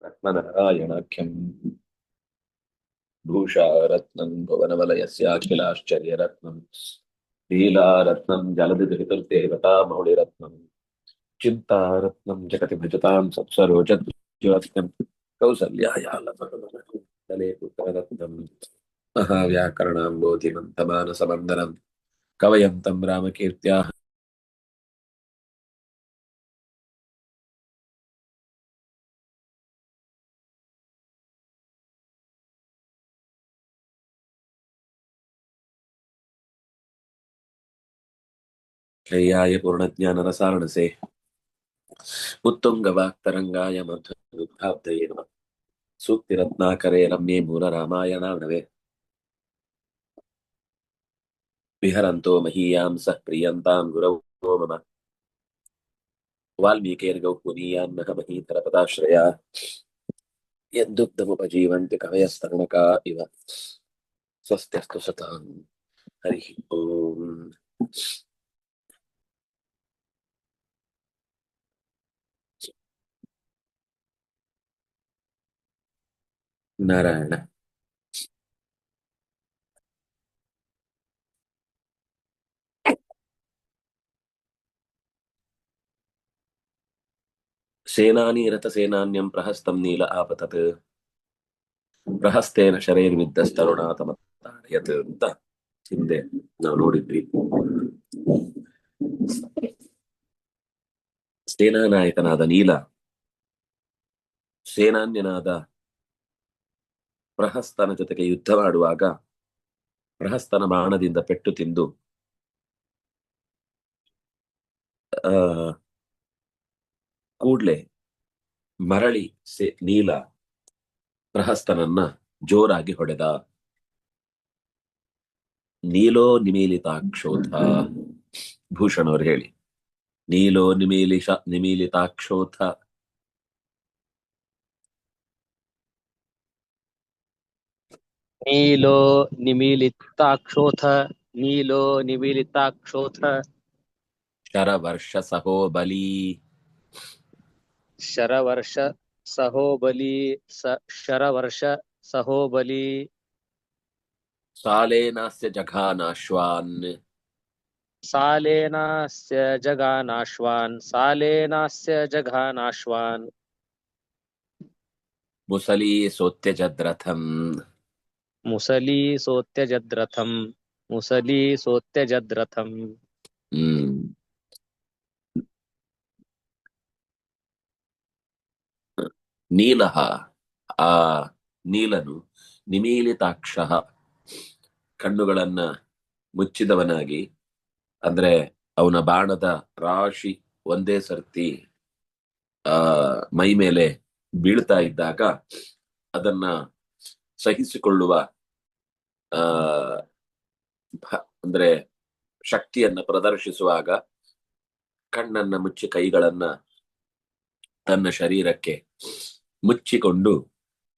रत्ननारायणाख्यं भूषारत्नं भुवनवलयस्याखिलाश्चर्यरत्नं लीलारत्नं जलधिधृतिर्देवता मौलिरत्नं चिन्तारत्नं जगति भजतां सत्सरोजद्योत्स्नं कौसल्यायालतले पुत्ररत्नं महाव्याकरणाम्बोधिमन्तमानसवन्दनं कवयन्तं रामकीर्त्याः श्रेयाय पूर्णज्ञानरसारणसे उत्तुङ्गवाक्तरङ्गाय मध्वदुग्धाब्धये नमः सूक्तिरत्नाकरे रम्ये मूलरामायणार्णवे विहरन्तो महीयां सः प्रियन्तां गुरवो मम वाल्मीकिर्गौ पुनीयान्नः महीधरपदाश्रया यद्दुग्धमुपजीवन्ति कवयस्तरुणका इव स्वस्त्यस्तु सतां हरिः ओम् नारायण सेनानी रथसेनान्यं प्रहस्तं नील आपतत् ಪ್ರಹಸ್ತೇನ ಶರೈರ್ವಿದ್ದಸ್ತರುಣಾತಮತಾಡಯತ್ ಅಂತ ಹಿಂದೆ ನಾವು ನೋಡಿದ್ವಿ. ಸೇನಾ ನಾಯಕನಾದ ನೀಲ ಸೇನಾನ್ಯನಾದ ಪ್ರಹಸ್ತನ ಜೊತೆಗೆ ಯುದ್ಧ ಮಾಡುವಾಗ ಪ್ರಹಸ್ತನ ಬಾಣದಿಂದ ಪೆಟ್ಟು ತಿಂದು ಕೂಡ್ಲೆ ಮರಳಿ ನೀಲ ಪ್ರಹಸ್ತನನ್ನ ಜೋರಾಗಿ ಹೊಡೆದ. ನೀಲೋ ನಿಮೀಲಿತಾಕ್ಷೋಥ, ಭೂಷಣ್ ಅವರು ಹೇಳಿ. ನೀಲೋ ನಿಮೀಲಿತಾಕ್ಷೋಥ नीलो निमीलिताक्षोथ नीलो निमीलिताक्षोथ ಶರವರ್ಷ ಸಹೋಬಲಿ शरवर्ष सहोबली शरवर्ष सहोबली ಸಾಲೇನಾಸ್ಯ ಜಘಾನಾಶ್ವಾನ್ सालेनास्य जघानाश्वान् ಮುಸಲಿ ಸೋತ್ಯಜದ್ರಥಂ मुसली सोत्यजद्रथम् ನೀಲಃ ಆ ನೀಲನು ನಿಮೀಲಿತಾಕ್ಷ ಕಣ್ಣುಗಳನ್ನ ಮುಚ್ಚಿದವನಾಗಿ, ಅಂದ್ರೆ ಅವನ ಬಾಣದ ರಾಶಿ ಒಂದೇ ಸರ್ತಿ ಮೈ ಮೇಲೆ ಬೀಳ್ತಾ ಇದ್ದಾಗ ಅದನ್ನ ಸಹಿಸಿಕೊಳ್ಳುವ ಅಂದ್ರೆ ಶಕ್ತಿಯನ್ನ ಪ್ರದರ್ಶಿಸುವಾಗ ಕಣ್ಣನ್ನ ಮುಚ್ಚಿ ಕೈಗಳನ್ನ ತನ್ನ ಶರೀರಕ್ಕೆ ಮುಚ್ಚಿಕೊಂಡು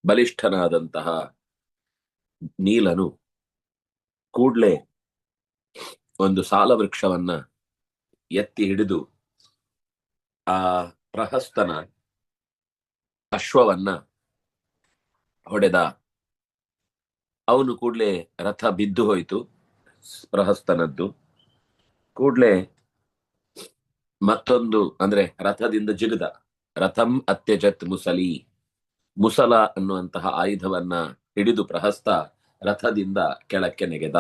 ಬಲಿಷ್ಠನಾದಂತಹ ನೀಲನು ಕೂಡ್ಲೆ ಒಂದು ಸಾಲ ವೃಕ್ಷವನ್ನ ಎತ್ತಿ ಹಿಡಿದು ಆ ಪ್ರಹಸ್ತನ ಅಶ್ವವನ್ನ ಹೊಡೆದ. ಅವನು ಕೂಡ್ಲೆ ರಥ ಬಿದ್ದು ಹೋಯಿತು ಪ್ರಹಸ್ತನದ್ದು. ಕೂಡ್ಲೆ ಮತ್ತೊಂದು ಅಂದ್ರೆ ರಥದಿಂದ ಜಿಗಿದ. ರಥಂ ಅತ್ಯಜತ್ ಮುಸಲಿ, ಮುಸಲ ಅನ್ನುವಂತಹ ಆಯುಧವನ್ನ ಹಿಡಿದು ಪ್ರಹಸ್ತ ರಥದಿಂದ ಕೆಳಕ್ಕೆ ನೆಗೆದ.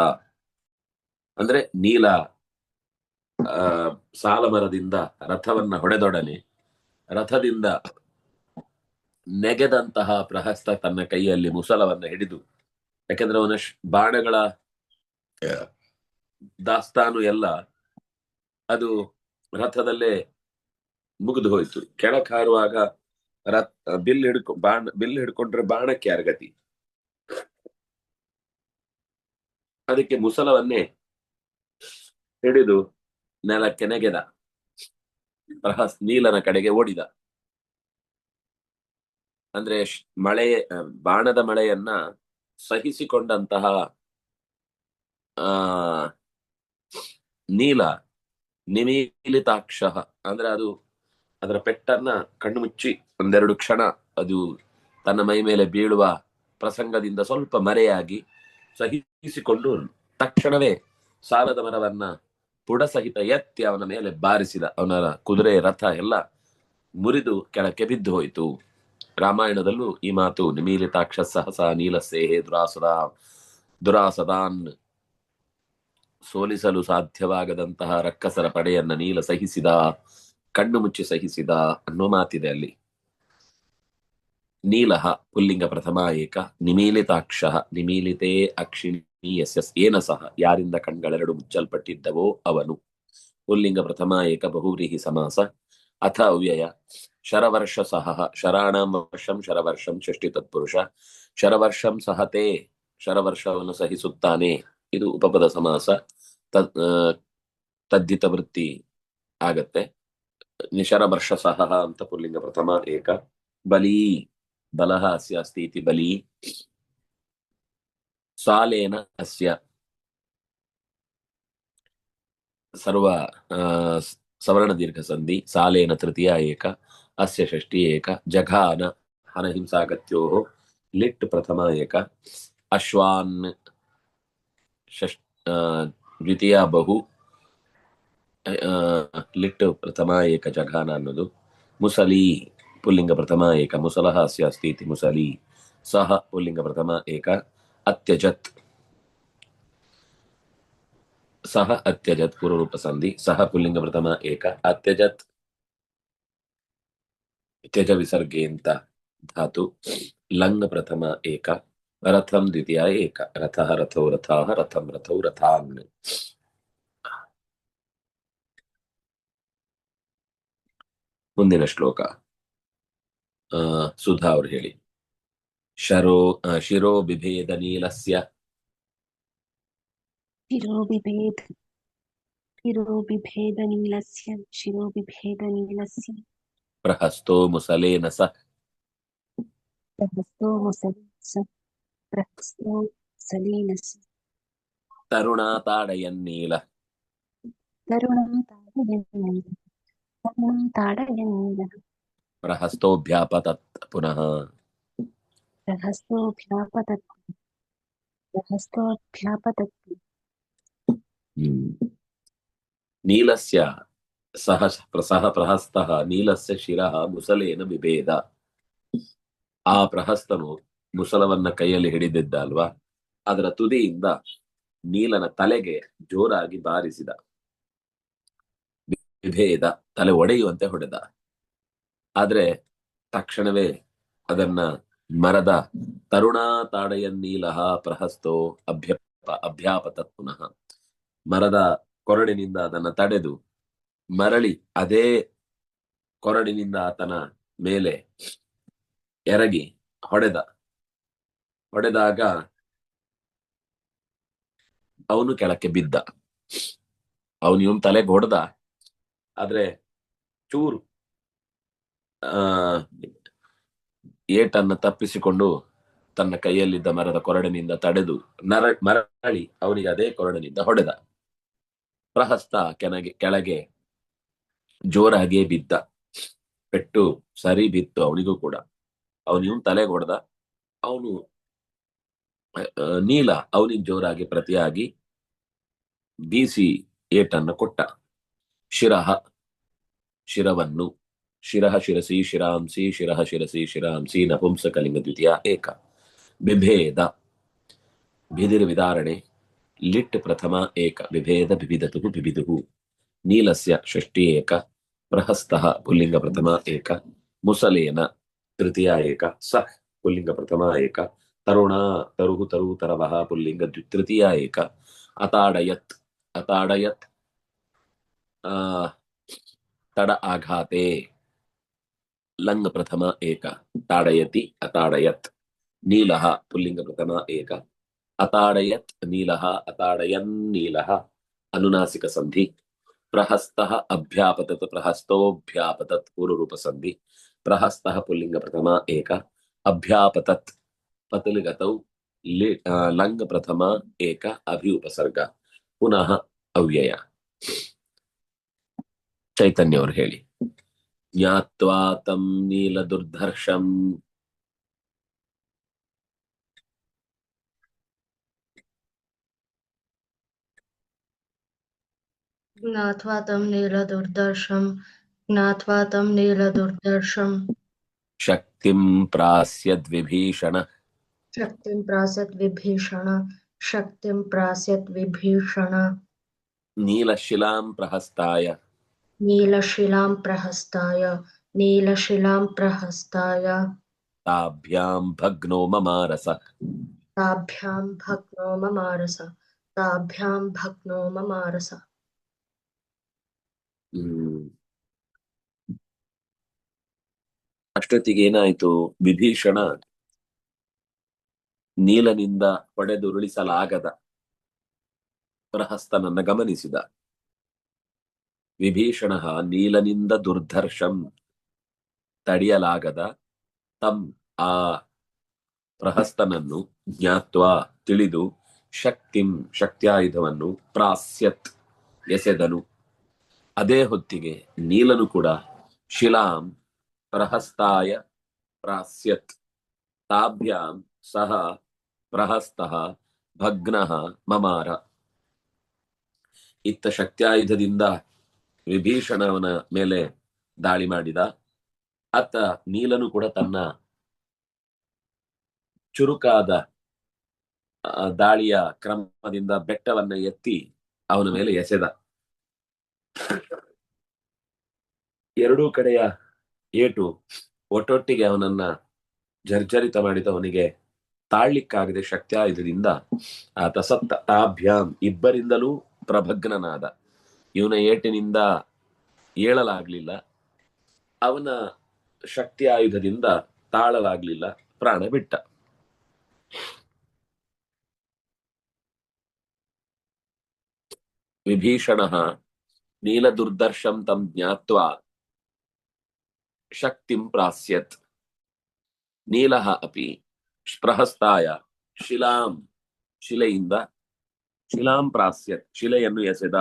ಅಂದ್ರೆ ನೀಲ ಸಾಲಮರದಿಂದ ರಥವನ್ನ ಹೊಡೆದೊಡನೆ ರಥದಿಂದ ನೆಗೆದಂತಹ ಪ್ರಹಸ್ತ ತನ್ನ ಕೈಯಲ್ಲಿ ಮುಸಲವನ್ನ ಹಿಡಿದು, ಯಾಕೆಂದ್ರೆ ಅವನ ಬಾಣಗಳ ದಾಸ್ತಾನು ಎಲ್ಲ ಅದು ರಥದಲ್ಲೇ ಮುಗಿದು ಹೋಯ್ತು. ಕೆಳಕ್ ಹಾರುವಾಗ ಬಿಲ್ ಹಿಡ್ಕೊಂಡ್ರೆ ಬಾಣಕ್ಕೆ ಯಾರ ಗತಿ? ಅದಕ್ಕೆ ಮುಸಲವನ್ನೇ ಹಿಡಿದು ನೆಲಕ್ಕೆ ನೆಗೆದ. ನೀಲನ ಕಡೆಗೆ ಓಡಿದ. ಅಂದ್ರೆ ಬಾಣದ ಮಳೆಯನ್ನ ಸಹಿಸಿಕೊಂಡಂತಹ ನೀಲ ನಿಮೀಲಿತಾಕ್ಷ ಅಂದ್ರೆ ಅದು ಅದರ ಪೆಟ್ಟನ್ನ ಕಣ್ಣು ಮುಚ್ಚಿ ಒಂದೆರಡು ಕ್ಷಣ ಅದು ತನ್ನ ಮೈ ಮೇಲೆ ಬೀಳುವ ಪ್ರಸಂಗದಿಂದ ಸ್ವಲ್ಪ ಮರೆಯಾಗಿ ಸಹಿಸಿಕೊಂಡು ತಕ್ಷಣವೇ ಸಾಲದ ಮರವನ್ನ ಪುಡಸಹಿತ ಎತ್ತಿ ಅವನ ಮೇಲೆ ಬಾರಿಸಿದ. ಅವನ ಕುದುರೆ ರಥ ಎಲ್ಲ ಮುರಿದು ಕೆಳಕ್ಕೆ ಬಿದ್ದು ಹೋಯಿತು. ರಾಮಾಯಣದಲ್ಲೂ ಈ ಮಾತು ನಿಮೀಲಿತಾಕ್ಷ ಸಹಸ ನೀಲಸೇಹೆ ದುರಾಸದಾನ್ ಸೋಲಿಸಲು ಸಾಧ್ಯವಾಗದಂತಹ ರಕ್ಕಸರ ಪಡೆಯನ್ನ ನೀಲ ಸಹಿಸಿದ, ಕಣ್ಣು ಮುಚ್ಚಿ ಸಹಿಸಿದ ಅನ್ನೋ ಮಾತಿದೆ ಅಲ್ಲಿ. ನೀಲಃ ಪುಲ್ಲಿಂಗ ಪ್ರಥಮ ಏಕ, ನಿಮೀಲಿತಾಕ್ಷ ನಿಮೀಲಿತೇ ಅಕ್ಷಿಣಿ ಏನ ಸಹ ಯಾರಿಂದ ಕಣ್ಗಳೆರಡು ಮುಚ್ಚಲ್ಪಟ್ಟಿದ್ದವೋ ಅವನು. ಪುಲ್ಲಿಂಗ ಪ್ರಥಮ ಏಕ ಬಹುವ್ರೀಹಿ ಸಮಾಸ. ಅಥ ಅವ್ಯಯ ಶರವರ್ಷ ಸಹ ಶರಾಣಂ ವರ್ಷಂ ಶರವರ್ಷಂ ಷಷ್ಠಿ ತತ್ಪುರುಷ. ಶರವರ್ಷಂ ಸಹತೆ ಶರವರ್ಷವನ್ನು ಸಹಿಸುತ್ತಾನೆ, ಇದು ಉಪಪದ ಸಮಾಸ. ತದ್ದಿತ ವೃತ್ತಿ ಆಗತ್ತೆ. ನಿಶರವರ್ಷ ಸಹ ಅಂತ ಪುಲ್ಲಿಂಗ ಪ್ರಥಮ ಏಕ. ಬಲೀ ಬಲಃ ಅಸ್ಯ ಅಸ್ತಿ ಇತಿ ಬಲೀ. ಸಾಲೇನ ಅಸ್ಯ ಸರ್ವ ಸವರ್ಣ ದೀರ್ಘ ಸಂಧಿ. ಸಾಲೇನ ತೃತೀಯ ಏಕ, ಅಸ್ಯ ಷಷ್ಠಿ ಏಕ. ಜಘಾನ ಹನಹಿಂಸಾಗತ್ಯೋ ಲಿಟ್ ಪ್ರಥಮ ಏಕ. ಅಶ್ವಾನ್ ದ್ವಿತೀಯ ಬಹು ಲಿಟ್ ಪ್ರಥಮ ಏಕ ಜಘಾನ ಅನ್ನೋದು. ಮುಸಲಿ ಪುಲ್ಲಿಂಗ ಪ್ರಥಮ ಏಕ, ಮುಸಲಃ ಅಸ್ಯ ಅಸ್ತಿ ಇತಿ ಮುಸಲಿ. ಸಹ ಪುಲ್ಲಿಂಗ ಪ್ರಥಮ ಏಕ. ಅತ್ಯಜತ್ ಸಹ ಅತ್ಯಜತ್ ಪೂರ್ವರೂಪ ಸಂಧಿ. ಸಹ ಪುಲ್ಲಿಂಗ ಪ್ರಥಮ ಏಕ. ಅತ್ಯಜತ್ ತ್ಯಜ ವಿಸರ್ಗೆ ಅಂತ ಧಾತು. ಲಂಗ್ ಪ್ರಥಮ ಏಕ. ರಥಂ ದ್ವಿತೀಯ ಏಕ. ರಥಃ ರಥೋ ರಥಾಃ ರಥಂ ರಥೌ ರಥಾನ್. ಮುಂದಿನ ಶ್ಲೋಕ ಸುಧಾ ಅವರು ಹೇಳಿ. ಶಿರೋ ಬಿಭೇದ ನೀಲಸ್ಯ शिरोबिभेदनीलस्य शिरोबिभेदनीलस्य ಪ್ರಹಸ್ತೋ ಮುಸಲೇನ ಸಹ प्रहस्तो मुसलेन ತರುಣಾ ತಾಡಯನ್ನೀಲ ताडयन्नीलः ಪ್ರಹಸ್ತೋಭ್ಯಾಪತತ್ ಪುನಃ प्रहस्तोऽभ्यापतत् ನೀಲಸ್ಯ ಸಹ ಪ್ರಹಸ್ತಃ ನೀಲಸ್ಯ ಶಿರಃ ಮುಸಲೇನ ಬಿಭೇದ. ಆ ಪ್ರಹಸ್ತನು ಮುಸಲವನ್ನ ಕೈಯಲ್ಲಿ ಹಿಡಿದಿದ್ದ ಅಲ್ವಾ, ಅದರ ತುದಿಯಿಂದ ನೀಲನ ತಲೆಗೆ ಜೋರಾಗಿ ಬಾರಿಸಿದ. ವಿಭೇದ ತಲೆ ಒಡೆಯುವಂತೆ ಹೊಡೆದ. ಆದ್ರೆ ತಕ್ಷಣವೇ ಅದನ್ನ ಮರದ ತರುಣಾ ತಾಡಯನ್ನೀಲಃ ಪ್ರಹಸ್ತೋ ಅಭ್ಯಾಪತತ್ ಪುನಃ. ಮರದ ಕೊರಡಿನಿಂದ ಅದನ್ನ ತಡೆದು ಮರಳಿ ಅದೇ ಕೊರಡಿನಿಂದ ಆತನ ಮೇಲೆ ಎರಗಿ ಹೊಡೆದಾಗ ಅವನು ಕೆಳಕ್ಕೆ ಬಿದ್ದ. ಇವನ್ ತಲೆಗೆ ಹೊಡೆದ, ಆದ್ರೆ ಚೂರು ಏಟನ್ನ ತಪ್ಪಿಸಿಕೊಂಡು ತನ್ನ ಕೈಯಲ್ಲಿದ್ದ ಮರದ ಕೊರಡಿನಿಂದ ತಡೆದು ಮರಳಿ ಅವನಿಗೆ ಅದೇ ಕೊರಡಿನಿಂದ ಹೊಡೆದ. ಪ್ರಹಸ್ತ ಕೆಳಗೆ ಜೋರಾಗಿಯೇ ಬಿದ್ದ. ಪೆಟ್ಟು ಸರಿ ಬಿತ್ತು ಅವನಿಗೂ ಕೂಡ. ಇವನ್ ತಲೆಗೆ ಹೊಡೆದ. ಅವನು ನೀಲ ಅವನಿಗೆ ಜೋರಾಗಿ ಪ್ರತಿಯಾಗಿ ಬೀಸಿ ಏಟನ್ನು ಕೊಟ್ಟ. ಶಿರವನ್ನು ಶಿರಃ ಶಿರಸಿ ಶಿರಾಂಸಿ ಶಿರಃ ಶಿರಸಿ ಶಿರಾಂಸಿ ನಪುಂಸಕಲಿಂಗ ದ್ವಿತೀಯ ಏಕ. ಬಿಭೇದ ಬಿದಿರು ವಿದಾರಣೆ. ಲಿಟ್ ಪ್ರಥಮ ಏಕ. ಬಿಭೇದ ಬಿಬಿದತು ಬಿಬಿದುಹು. ನೀಲಸ್ಯ ಷಷ್ಠಿ ಏಕ. ಪ್ರಹಸ್ತಃ ಪುಲ್ಲಿಂಗ ಪ್ರಥಮ ಏಕ. ಮುಸಲೇನ ತೃತೀಯ ಏಕ. ಸಹ್ ಪುಲ್ಲಿಂಗ ಪ್ರಥಮ ಏಕ. ತರುಣಾ ತರುಹು ತರು ತರವಃ ಪುಲ್ಲಿಂಗ ತೃತೀಯ ಏಕ. ಅತಾಡಯತ್ ತಡ ಆಘಾತೆ ಲಂಗ್ ಪ್ರಥಮ ಏಕ. ತಾಡಯತಿ ಅತಾಡಯತ್. ನೀಲಃ ಪುಲ್ಲಿಂಗ ಪ್ರಥಮ ಏಕ. ಅತಾಡಯತ್ ನೀಲಃ ಅತಾಡಯನ್ ನೀಲಃ ಅನುನಾಸಿಕ ಸಂಧಿ. ಪ್ರಹಸ್ತಃ ಅಭ್ಯಾಪತತ್ ಪ್ರಹಸ್ತೋಭ್ಯಾಪತತ್ ಪೂರ್ವರೂಪ ಸಂಧಿ. ಪ್ರಹಸ್ತಃ ಪುಲ್ಲಿಂಗ ಪ್ರಥಮ ಏಕ. ಅಭ್ಯಾಪತತ್ ಪತಲಿಗತೌ ಲಂಗ್ ಪ್ರಥಮ ಏಕ. ಅಭಿ ಉಪಸರ್ಗ. ಪುನಃ ಅವ್ಯಯ. ಚೈತನ್ಯ ಅವರು ಹೇಳಿ. ಜ್ಞಾತ್ವಾ ತಂ ನೀಲ ದುರ್ಧರ್ಷಂ ज्ञात्वा तं नीलदुर्दर्शं ज्ञात्वा तं नीलदुर्दर्शं शक्तिं प्रास्यद्विभीषण शक्तिं प्रासत् विभीषण शक्तिं प्रासत् विभीषण नीलशिलां प्रहस्ताय नीलशिलां प्रहस्ताय नीलशिलां प्रहस्ताय ताभ्यां भग्नो ममारस ताभ्यां भग्नो ममारस ताभ्यां भग्नो ममारस ಅಷ್ಟೊತ್ತಿಗೆ ಏನಾಯ್ತು? ವಿಭೀಷಣ ನೀಲನಿಂದ ಹೊಡೆದುರುಳಿಸಲಾಗದ ಪ್ರಹಸ್ತನನ್ನ ಗಮನಿಸಿದ. ವಿಭೀಷಣ ನೀಲನಿಂದ ದುರ್ಧರ್ಷಂ ತಡೆಯಲಾಗದ ತಂ ಆ ಪ್ರಹಸ್ತನನ್ನು ಜ್ಞಾತ್ವಾ ತಿಳಿದು ಶಕ್ತಿಂ ಶಕ್ತ್ಯಾಯುಧವನ್ನು ಪ್ರಾಸ್ಯತ್ ಎಸೆದನು. ಅದೇ ಹೊತ್ತಿಗೆ ನೀಲನು ಕೂಡ ಶಿಲಾಂ ಪ್ರಹಸ್ತಾಯ ಪ್ರಾಸ್ಯತ್ ತಾಭ್ಯಾಂ ಸಹ ಪ್ರಹಸ್ತಃ ಭಗ್ನಃ ಮಮಾರ. ಇತ್ತ ಶಕ್ತ್ಯಾಯುಧದಿಂದ ವಿಭೀಷಣವನ ಮೇಲೆ ದಾಳಿ ಮಾಡಿದ. ಅತ್ತ ನೀಲನು ಕೂಡ ತನ್ನ ಚುರುಕಾದ ದಾಳಿಯ ಕ್ರಮದಿಂದ ಬೆಟ್ಟವನ್ನ ಎತ್ತಿ ಅವನ ಮೇಲೆ ಎಸೆದ. ಎರಡೂ ಕಡೆಯ ಏಟು ಒಟ್ಟೊಟ್ಟಿಗೆ ಅವನನ್ನ ಜರ್ಜರಿತ ಮಾಡಿದ. ಅವನಿಗೆ ತಾಳ್ಲಿಕ್ಕಾಗದೆ ಶಕ್ತ್ಯಾಯುಧದಿಂದ ಆತ ಸತ್ತ. ತಾಭ್ಯಾಂ ಇಬ್ಬರಿಂದಲೂ ಪ್ರಭಗ್ನನಾದ. ಇವನ ಏಟಿನಿಂದ ಏಳಲಾಗ್ಲಿಲ್ಲ, ಅವನ ಶಕ್ತಿಯಾಯುಧದಿಂದ ತಾಳಲಾಗ್ಲಿಲ್ಲ, ಪ್ರಾಣ ಬಿಟ್ಟ. ವಿಭೀಷಣ ನೀಲದುರ್ದರ್ಶಂ ತಂ ಜ್ಞಾತ್ವಾ ಶಕ್ತಿಂ ಪ್ರಾಸ್ಯತ್. ನೀಲಃ ಅಪಿ ಪ್ರಹಸ್ತಾಯ ಶಿಲಾಂ ಶಿಲೆಯಿಂದ ಶಿಲಾಂ ಪ್ರಾಸ್ಯತ್ ಶಿಲೆಯನ್ನು ಎಸೆದ.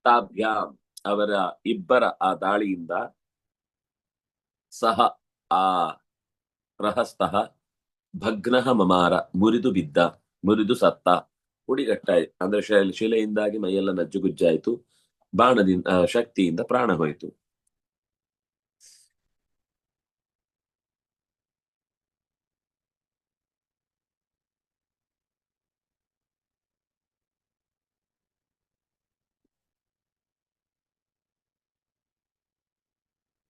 ತಾಭ್ಯಾಂ ಅವರ ಇಬ್ಬರ ಆ ದಾಳಿಯಿಂದ ಸಹ ಆ ಪ್ರಹಸ್ತಃ ಭಗ್ನಃ ಮಮಾರ ಮುರಿದು ಬಿದ್ದ, ಮುರಿದು ಸತ್ತ, ಹುಡಿಗಟ್ಟಾಯಿ. ಅಂದ್ರೆ ಶಿಲೆಯಿಂದಾಗಿ ಮೈಯೆಲ್ಲ ನಜ್ಜುಗುಜ್ಜಾಯಿತು, ಬಾಣದಿಂದ ಶಕ್ತಿಯಿಂದ ಪ್ರಾಣ ಹೋಯಿತು.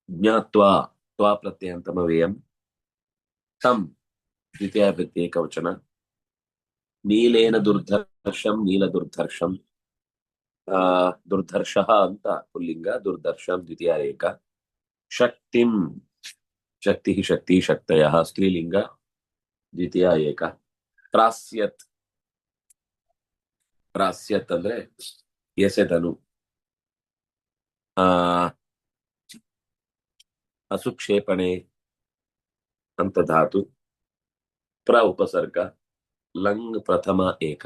ಜ್ಞಾತ್ವಾ ತ್ವಾ ಪ್ರತ್ಯಯಂತಮವೇಯಂ ತಂ ದ್ವಿತೀಯ ಪ್ರತ್ಯಯ ಕವಚನ. ನೀಲೇನ ದುರ್ಧರ್ಷಂ ನೀಲ ದುರ್ಧರ್ಷಂ ದುರ್ಧರ್ಷ ಅಂತ ಪುಲ್ಲಿಂಗ, ದುರ್ಧರ್ಷಂ ದ್ವಿತೀಯ ಏಕ. ಶಕ್ತಿಂ ಶಕ್ತಿ ಶಕ್ತಿ ಶಕ್ತಯ ಸ್ತ್ರೀಲಿಂಗ ದ್ವಿತೀಯ ಏಕ. ಪ್ರಾಸ್ಯತ್ ಪ್ರಾಸ್ಯತ್ ಅಂದ್ರೆ ಎಸೆದನು. ಅಸುಕ್ಷೇಪಣೆ ಅಂತ ಧಾತು, ಪ್ರ ಉಪಸರ್ಗ, ಲಂಗ್ ಪ್ರಥಮ ಏಕ.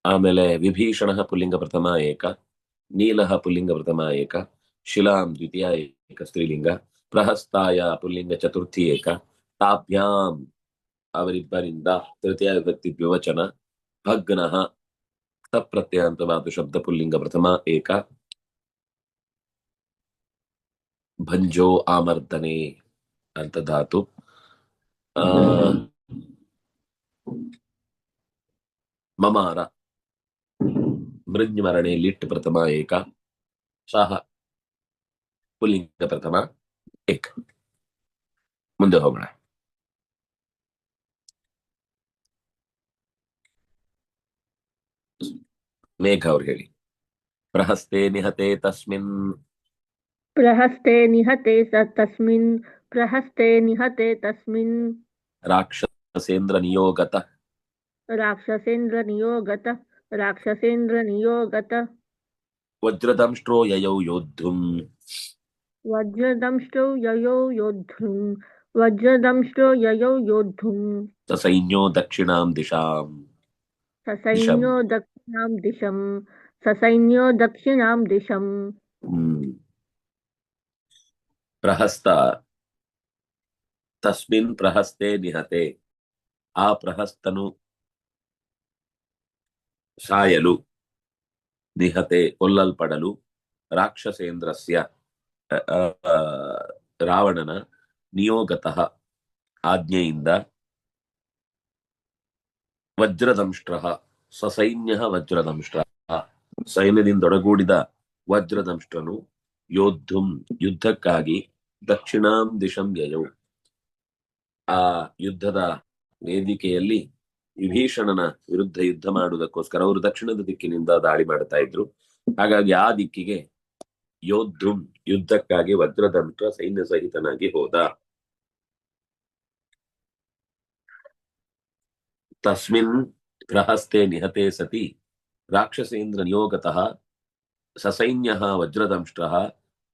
ಆಮೇಲೆ ವಿಭೀಷಣ ಪುಲ್ಲಿಂಗ ಪ್ರಥಮ ಏಕ, ನೀಲಃ ಪುಲ್ಲಿಂಗ ಪ್ರಥಮ ಏಕ, ಶಿಲಾಂ ದ್ವಿತೀಯ ಏಕ ಸ್ತ್ರೀಲಿಂಗ, ಪ್ರಹಸ್ತಾಯ ಪುಲ್ಲಿಂಗ ಚತುರ್ಥಿ ಏಕ, ತಾಭ್ಯಾಂ ಅವರಿಬ್ಬರಿಂದ ತೃತೀಯ ವಿಭಕ್ತಿ ದ್ವಿವಚನ, ಭಗ್ನಃ ತಪ್ರತ್ಯಯಾಂತವಾದ ಶಬ್ದ ಪುಲ್ಲಿಂಗ ಪ್ರಥಮ ಏಕ, ಭಂಜೋ ಆಮರ್ದನೆ ಅಂತ ಧಾತು. ಮಮಾರ ಮೃಜ್ಮರಣೆ ಲಿಟ್ ಪ್ರಥಮ ಏಕ, ಸಹ ಪುಲ್ಲಿಂಗ ಪ್ರಥಮ ಏಕ. ಮುಂದೆ ಹೋಗೋಣ. ಮೇಘ ಅವ್ರು ಹೇಳಿ. ಪ್ರಹಸ್ತೆ ನಿಹತೆ ತಸ್ಮಿನ್ ಪ್ರಹಸ್ತೆ ನಿಹತೆ ತಸ್ಮಿನ್ ಪ್ರಹಸ್ತೆ ನಿಹತೆ ತಸ್ಮಿನ್ ರಾಕ್ಷಸೇಂದ್ರ ನಿಯೋಗತ ರಾಕ್ಷಸೇಂದ್ರ ನಿಯೋಗತ ರಾಕ್ಷಸೇಂದ್ರ ನಿಯೋಗತ ವಜ್ರದಂಷ್ಟ್ರೋ ಯಯೌ ಯೋದ್ಧುಂ ವಜ್ರದಂಷ್ಟೋ ಯಯೌ ಯೋದ್ಧುಂ ವಜ್ರದಂಷ್ಟೋ ಯಯೌ ಯೋದ್ಧುಂ ಸಸೈನ್ಯೋ ದಕ್ಷಿಣಾಂ ದಿಶಾಂ ಸಸೈನ್ಯೋ ದಕ್ಷಿಣಾಂ ದಿಶಂ ಸಸೈನ್ಯೋ ದಕ್ಷಿಣಾಂ ದಿಶಂ. ಪ್ರಹಸ್ತ ತಸ್ಮಿನ್ ಪ್ರಹಸ್ತೆ ನಿಹತೆ. ಆ ಪ್ರಹಸ್ತನು ಸಾಯಲು, ನಿಹತೆ ಕೊಲ್ಲಲ್ಪಡಲು, ರಾಕ್ಷಸೇಂದ್ರಸ್ಯ ರಾವಣನ ನಿಯೋಗತಃ ಆಜ್ಞೆಯಿಂದ, ವಜ್ರದಂಷ್ಟ್ರ ಸಸೈನ್ಯ ವಜ್ರದಂಷ್ಟ್ರ ಸೈನ್ಯದಿಂದೊಡಗೂಡಿದ ವಜ್ರದಂಷ್ಟ್ರನು ಯೋದ್ಧುಂ ಯುದ್ಧಕ್ಕಾಗಿ ದಕ್ಷಿಣಾಂ ದಿಶಂ ಯಯೌ ಆ ಯುದ್ಧದ ವೇದಿಕೆಯಲ್ಲಿ ವಿಭೀಷಣನ ವಿರುದ್ಧ ಯುದ್ಧ ಮಾಡುವುದಕ್ಕೋಸ್ಕರ ಅವರು ದಕ್ಷಿಣದ ದಿಕ್ಕಿನಿಂದ ದಾಳಿ ಮಾಡ್ತಾ ಇದ್ರು. ಹಾಗಾಗಿ ಆ ದಿಕ್ಕಿಗೆ ಯೋದ್ಧುಂ ಯುದ್ಧಕ್ಕಾಗಿ ವಜ್ರದಂಷ್ಟ್ರ ಸೈನ್ಯ ಸಹಿತನಾಗಿ ಹೋದ. ತಸ್ಮಿನ್ ಪ್ರಹಸ್ತೆ ನಿಹತೆ ಸತಿ ರಾಕ್ಷಸೇಂದ್ರ ನಿಯೋಗತಃ ಸಸೈನ್ಯಃ ವಜ್ರದಂಷ್ಟ್ರಃ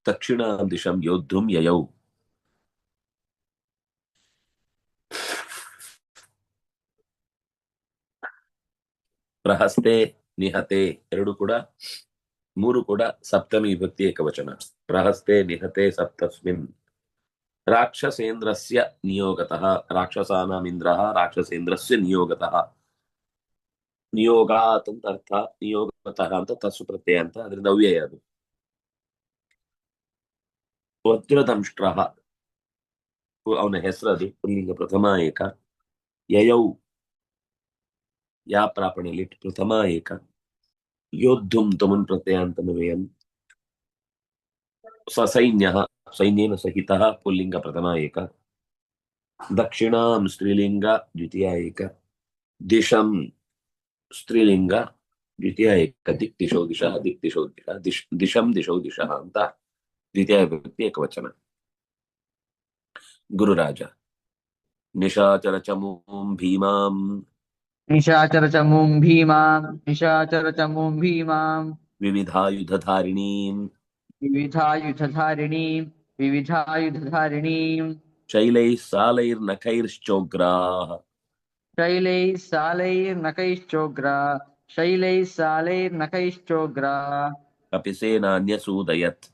ದಕ್ಷಿಣಾಂ ದಿಶಂ ಯೋದ್ಧುಂ ಯಯೌ. ಪ್ರಹಸ್ತೆ ನಿಹತೆ ಎರಡು ಕೂಡ ಮೂರು ಕೂಡ ಸಪ್ತಮಿ ವಿಭಕ್ತಿ ಏಕವಚನ. ಪ್ರಹಸ್ತೆ ನಿಹತೆ ಸಪ್ತಸ್ಮಿನ್ ರಾಕ್ಷಸೇಂದ್ರಸ್ಯ ನಿಯೋಗತಃ ರಾಕ್ಷಸಾನಾಂ ಇಂದ್ರಃ ರಾಕ್ಷಸೇಂದ್ರಸ್ಯ ನಿಯೋಗತಃ. ನಿಯೋಗಾತ್ ಅಂತ ಅರ್ಥ, ನಿಯೋಗತಃ ಅಂತ ತಸ್ಸು ಪ್ರತ್ಯಯ ಅಂತ, ಅದರಿಂದ ಅವ್ಯಯ ಅದು. ವಜ್ರದಂಷ್ಟ್ರ ಅವನ ಹೆಸರದು, ಪುಲ್ಲಿಂಗ ಪ್ರಥಮ ಏಕ. ಯಯೌ ಯಾ ಪ್ರಾಪಣೆಯಲ್ಲಿ ಪ್ರಥಮ ಏಕ. ಯೋದ್ಧುಂ ತಮನ್ ಪ್ರತ್ಯಯಾಂತಮವೇಯಂ. ಸಸೈನ್ಯ ಸೈನ್ಯೇನ ಸಹಿತ ಪುಲ್ಲಿಂಗ ಪ್ರಥಮ ಏಕ. ದಕ್ಷಿಣಾಂ ಸ್ತ್ರೀಲಿಂಗ ದ್ವಿತೀಯ ಏಕ. ದಿಶಂ ಸ್ತ್ರೀಲಿಂಗ ದ್ವಿತೀಯ ಏಕ. ದಿಕ್ ದಿಶೋ ದಿಶಃ ದಿಕ್ ದಿಶೋ ದಿಶಃ ದಿಶಂ ದಿಶೋ ದಿಶಃ ಅಂತ ದ್ವಿತೀಯ ವಿಭಕ್ತಿ ಏಕವಚನ. ಗುರುರಾಜ ನಿಶಾಚರ ಚಮೂಂ ಭೀಮಾಂ ನಿಶಾಚರ ಚಮೂಂ ಭೀಮಾಂ ನಿಶಾಚರ ಚಮೂಂ ಭೀಮಾಂ ವಿವಿಧಾಯುಧಧಾರಿಣೀಂ ವಿವಿಧಾಯುಧಧಾರಿಣೀಂ ವಿವಿಧಾಯುಧಧಾರಿಣೀಂ ಶೈಲೈಃ ಸಾಲೈರ್ನಖೈಶ್ಚೋಗ್ರಾಃ ಶೈಲೈಃ ಸಾಲೈರ್ನಖೈಶ್ಚೋಗ್ರಾ ಶೈಲೈಃ ಸಾಲೈರ್ನಖೈಶ್ಚೋಗ್ರಾ ಕಪಿಸೇನಾನ್ಯಸೂದಯತ್.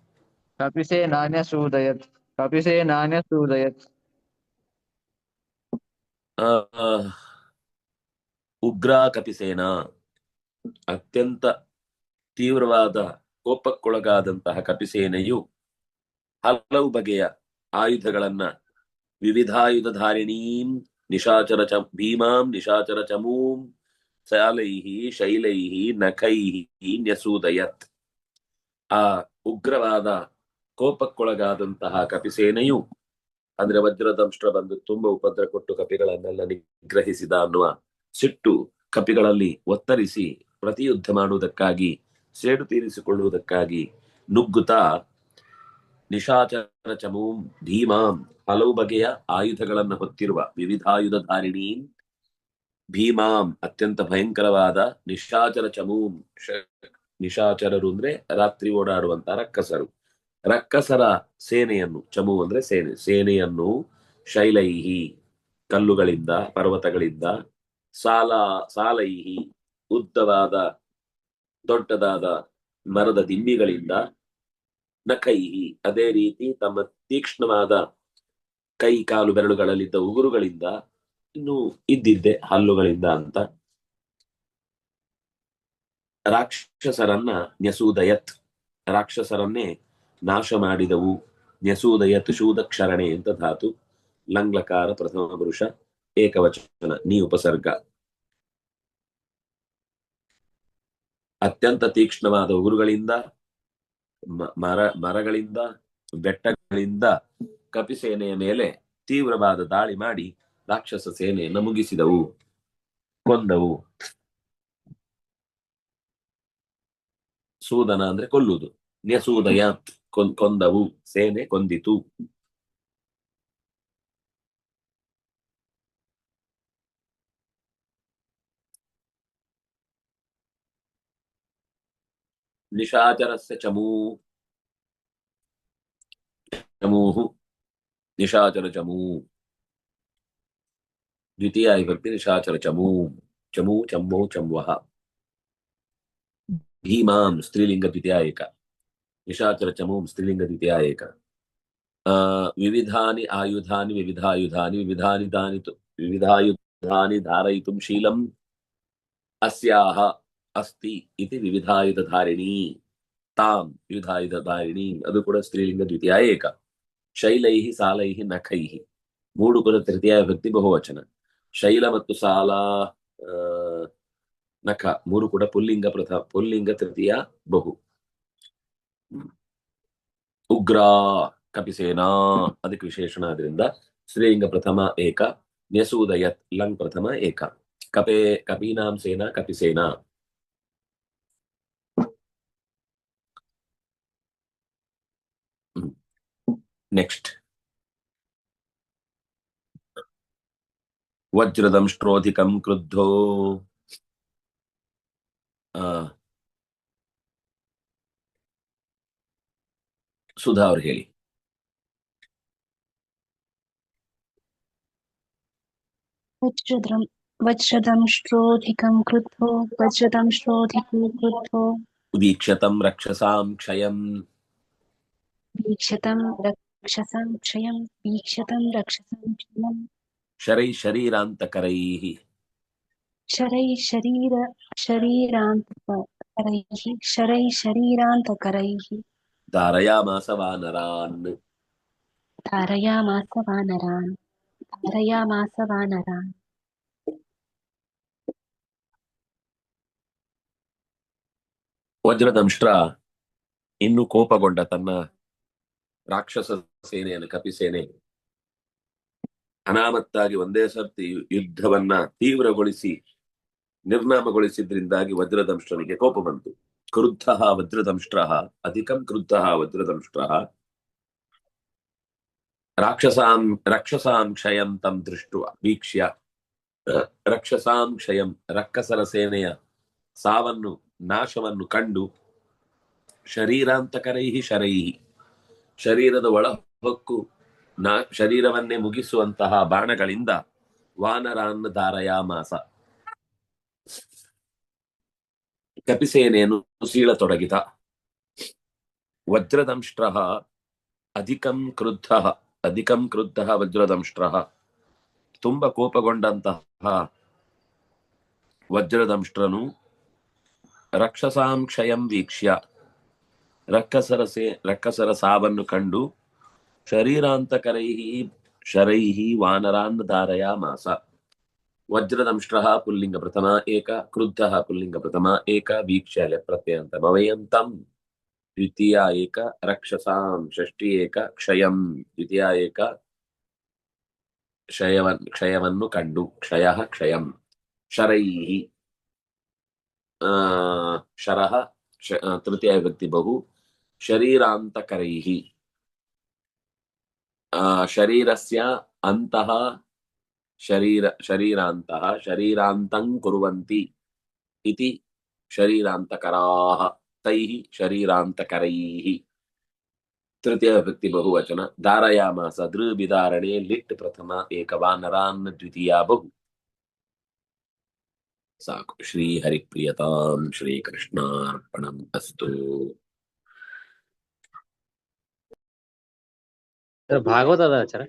ಕಪಿಸೇನಾನ್ಯಸೂದಯತ್ ಕಪಿಸೇನಾನ್ಯಸೂದಯತ್. ಉಗ್ರ ಕಪಿಸೇನ ಅತ್ಯಂತ ತೀವ್ರವಾದ ಕೋಪಕ್ಕೊಳಗಾದಂತಹ ಕಪಿಸೇನೆಯು ಹಲವು ಬಗೆಯ ಆಯುಧಗಳನ್ನ ವಿವಿಧಾಯುಧಧಾರಿಣೀಂ ನಿಶಾಚರ ಭೀಮಾಂ ನಿಶಾಚರ ಚಮೂಂ ಸಾಲೈಹಿ ಶೈಲೈಹಿ ನಖೈಹಿ ನ್ಯಸೂದಯತ್. ಆ ಉಗ್ರವಾದ ಕೋಪಕ್ಕೊಳಗಾದಂತಹ ಕಪಿಸೇನೆಯು ಅಂದ್ರೆ ವಜ್ರದಂಷ್ಟ್ರ ಬಂದು ತುಂಬಾ ಉಪದ್ರ ಕೊಟ್ಟು ಕಪಿಗಳನ್ನೆಲ್ಲ ನಿಗ್ರಹಿಸಿದ ಅನ್ನುವ ಸಿಟ್ಟು ಕಪಿಗಳಲ್ಲಿ ಒತ್ತರಿಸಿ ಪ್ರತಿಯುದ್ಧ ಮಾಡುವುದಕ್ಕಾಗಿ, ಸೇಡು ತೀರಿಸಿಕೊಳ್ಳುವುದಕ್ಕಾಗಿ ನುಗ್ಗುತ್ತಾ ನಿಶಾಚರ ಚಮೂಂ ಭೀಮಾಂ ಹಲವು ಬಗೆಯ ಆಯುಧಗಳನ್ನು ಹೊತ್ತಿರುವ ವಿವಿಧಾಯುಧಧಾರಿಣೀಂ ಭೀಮಾಂ ಅತ್ಯಂತ ಭಯಂಕರವಾದ ನಿಶಾಚರ ಚಮೂಂ ನಿಶಾಚರರು ಅಂದ್ರೆ ರಾತ್ರಿ ಓಡಾಡುವಂತ ರಕ್ಕಸರು. ರಕ್ಕಸರ ಸೇನೆಯನ್ನು, ಚಮು ಅಂದ್ರೆ ಸೇನೆ, ಸೇನೆಯನ್ನು ಶೈಲೈಹಿ ಕಲ್ಲುಗಳಿಂದ ಪರ್ವತಗಳಿಂದ, ಸಾಲೈಹಿ ಉದ್ದವಾದ ದೊಡ್ಡದಾದ ಮರದ ದಿಂಬಿಗಳಿಂದ, ನಖೈಹಿ ಅದೇ ರೀತಿ ತಮ್ಮ ತೀಕ್ಷ್ಣವಾದ ಕೈ ಕಾಲು ಬೆರಳುಗಳಲ್ಲಿದ್ದ ಉಗುರುಗಳಿಂದ, ಇನ್ನು ಇದ್ದಿದ್ದೆ ಹಲ್ಲುಗಳಿಂದ ಅಂತ. ರಾಕ್ಷಸರನ್ನ ನ್ಯಸೂದಯತ್ ರಾಕ್ಷಸರನ್ನೇ ನಾಶ ಮಾಡಿದವು. ನ್ಯಸೂದಯತ್ ಶೂದಕ್ಷರಣೆ ಅಂತ ಧಾತು, ಲಂಗ್ಲಕಾರ ಪ್ರಥಮ ಪುರುಷ ಏಕವಚನ, ನೀ ಉಪಸರ್ಗ. ಅತ್ಯಂತ ತೀಕ್ಷ್ಣವಾದ ಉಗುರುಗಳಿಂದ, ಮರಗಳಿಂದ, ಬೆಟ್ಟಗಳಿಂದ ಕಪಿಸೇನೆಯ ಮೇಲೆ ತೀವ್ರವಾದ ದಾಳಿ ಮಾಡಿ ರಾಕ್ಷಸ ಸೇನೆಯನ್ನು ಮುಗಿಸಿದವು, ಕೊಂದವು. ಸೂದನ ಅಂದ್ರೆ ಕೊಲ್ಲುವುದು, ನ್ಯಸೂದಯಾತ್ ಕೊಂದವು, ಸೇನೆ ಕೊಂದಿತು. ನಿಶಾಚರಸ್ಯ ಚಮೂಹು ನಿಶಾಚರ ಚಮೂ ದ್ವಿತೀಯ ವಿಭಕ್ತಿ ನಿಶಾಚರ ಚಮೂ ಚಮೂ ಚಮ್ಮೋ ಚಮ್ವಃ. ಭೀಮಾಂ ಸ್ತ್ರೀಲಿಂಗ ದ್ವಿತೀಯ ಏಕ. ನಿಶಾಚರ ಚಮೂಂ ಸ್ತ್ರೀಲಿಂಗ ದ್ವಿತೀಯ ಏಕ. ವಿವಿಧಾನಿ ಆಯುಧಾನಿ ವಿವಿಧಾಯುಧಾನಿ ವಿವಿಧಾಯುಧಾನಿ ಧಾರಯಿತುಂ ಶೀಲಂ ಅಸ್ಯಾಹ अस्ति इति विविधायुधधारिणी तां विविधायुधधारिणी ಅದು ಕೂಡ ಸ್ತ್ರೀಲಿಂಗ ದ್ವಿತೀಯ ಏಕ ಶೈಲೈಃ ಸಾಲೈಃ ನಖೈಃ ಮೂರು ಕೂಡ ತೃತೀಯ ವಿಭಕ್ತಿ ಬಹುವಚನ ಶೈಲ ಮತ್ತು ಸಾಲ ನಖ ಮೂರು ಕೂಡ ಪುಲ್ಲಿಂಗ ತೃತೀಯ ಬಹು ಉಗ್ರ ಕಪಿಸೇನಾ ಅದಕ್ಕೆ ವಿಶೇಷಣ ಆದ್ರಿಂದ ಸ್ತ್ರೀಲಿಂಗ ಪ್ರಥಮ ಏಕ ನ್ಯಸೂದಯತ್ ಲಂಗ್ ಪ್ರಥಮ ಏಕ ಕಪೀನಾಂ ಸೇನಾ ಕಪಿಸೇನಾ ನೆಕ್ಸ್ಟ್ ವಜ್ರದಂಷ್ಟ್ರೋಧಿಕಂ ಕ್ರುದ್ಧೋ ಸುಧಾ ಅವ್ರು ಹೇಳಿ. वज्रदंष्ट्रोऽधिकं क्रुद्धो वज्रदंष्ट्रोऽधिको क्रुद्धो उदीक्षतं रक्षसां क्षयं वीक्षतं रक्षसां क्षयं वीक्षतं रक्षसां क्षयं शरैः शरीरान्तकरैः शरैः धारयामास वानरान् धारयामास वानरान् ವಜ್ರದಂಷ್ಟ್ರ ಇನ್ನು ಕೋಪಗೊಂಡ ತನ್ನ ರಾಕ್ಷಸ ಸೇನೆಯನ್ನು ಕಪಿಸೇನೆ ಅನಾಮತ್ತಾಗಿ ಒಂದೇ ಸರ್ತಿ ಯುದ್ಧವನ್ನ ತೀವ್ರಗೊಳಿಸಿ ನಿರ್ನಾಮಗೊಳಿಸಿದ್ರಿಂದಾಗಿ ವಜ್ರದಂಷ್ಟ್ರನಿಗೆ ಕೋಪ ಬಂತು. ಕ್ರುದ್ಧ ವಜ್ರದಂಷ್ಟ್ರ ಅಧಿಕಂ ಕ್ರುದ್ಧ ವಜ್ರದಂಷ್ಟ್ರ ರಕ್ಷಸಾಂ ಕ್ಷಯಂ ತಂ ದೃಷ್ಟ ವೀಕ್ಷ್ಯ ರಕ್ಷಸಾಂ ಕ್ಷಯಂ ರಕ್ಕಸರ ಸೇನೆಯ ಸಾವನ್ನು ನಾಶವನ್ನು ಕಂಡು ಶರೀರಾಂತಕರೈಹಿ ಶರೈಹಿ ಶರೀರದ ಒಳ ಹೊಕ್ಕು ಶರೀರವನ್ನೇ ಮುಗಿಸುವಂತಹ ಬಾಣಗಳಿಂದ ವಾನರಾನ್ ಧಾರಯಾಮಾಸ ಕಪಿಸೇನೆಯನ್ನು ಸೀಳತೊಡಗಿದ. ವಜ್ರದಂಷ್ಟ್ರ ಅಧಿಕಂ ಕ್ರುದ್ಧ ವಜ್ರದಂಷ್ಟ್ರ ತುಂಬ ಕೋಪಗೊಂಡಂತಹ ವಜ್ರದಂಷ್ಟ್ರನು ರಕ್ಷಸಾಂ ಕ್ಷಯಂ ವೀಕ್ಷ್ಯ ರಕ್ಕಸರ ಸಾವನ್ನು ಕಂಡು ಶರೈಹಿ ವಾನರಾನ್ ಧಾರಯಾಮಾಸ. ವಜ್ರದಂಷ್ಟ್ರ ಪುಲ್ಲಿಂಗ ಪ್ರಥಮ ಏಕ ಕ್ರುದ್ಧ ಪುಲ್ಲಿಂಗ ಪ್ರಥಮ ಏಕ ವೀಕ್ಷ್ಯ ಪ್ರತ್ಯಂತಮವಯಂ ತಂ ದ್ವಿತೀಯ ಏಕ ರಕ್ಷಸಾಂ ಷಷ್ಠಿ ಏಕ ಕ್ಷಯಂ ದ್ವಿತೀಯ ಏಕ ಕ್ಷಯವನ್ನು ಕಂಡು ಕ್ಷಯಂ ಶರೈಹಿ ಶರಃ ತೃತೀಯ ವಿಭಕ್ತಿ ಬಹು ಶರೀರಾಂತಕರೈಹಿ ಶರೀರಸ್ಯ ಅಂತಃ ಶರೀರಾಂತಃ ಶರೀರಾಂತಂ ಕುರ್ವಂತಿ ಇತಿ ಶರೀರಾಂತಕರಾಃ ತೈಃ ಶರೀರಾಂತಕರೈಃ ತೃತೀಯ ವಿಭಕ್ತಿ ಬಹುವಚನ ಧಾರಯಾಮಾಸ ದೃಬಿಧಾರಣೆ ಲಿಟ್ ಪ್ರಥಮ ಏಕ ವಾನರಾನ್ ದ್ವಿತೀಯ ಬಹು. ಸಾಕು. ಶ್ರೀ ಹರಿಪ್ರಿಯತಾಂ ಶ್ರೀಕೃಷ್ಣಾರ್ಪಣಂ ಅಸ್ತು. ಭಾಗವತದ ಆಚಾರ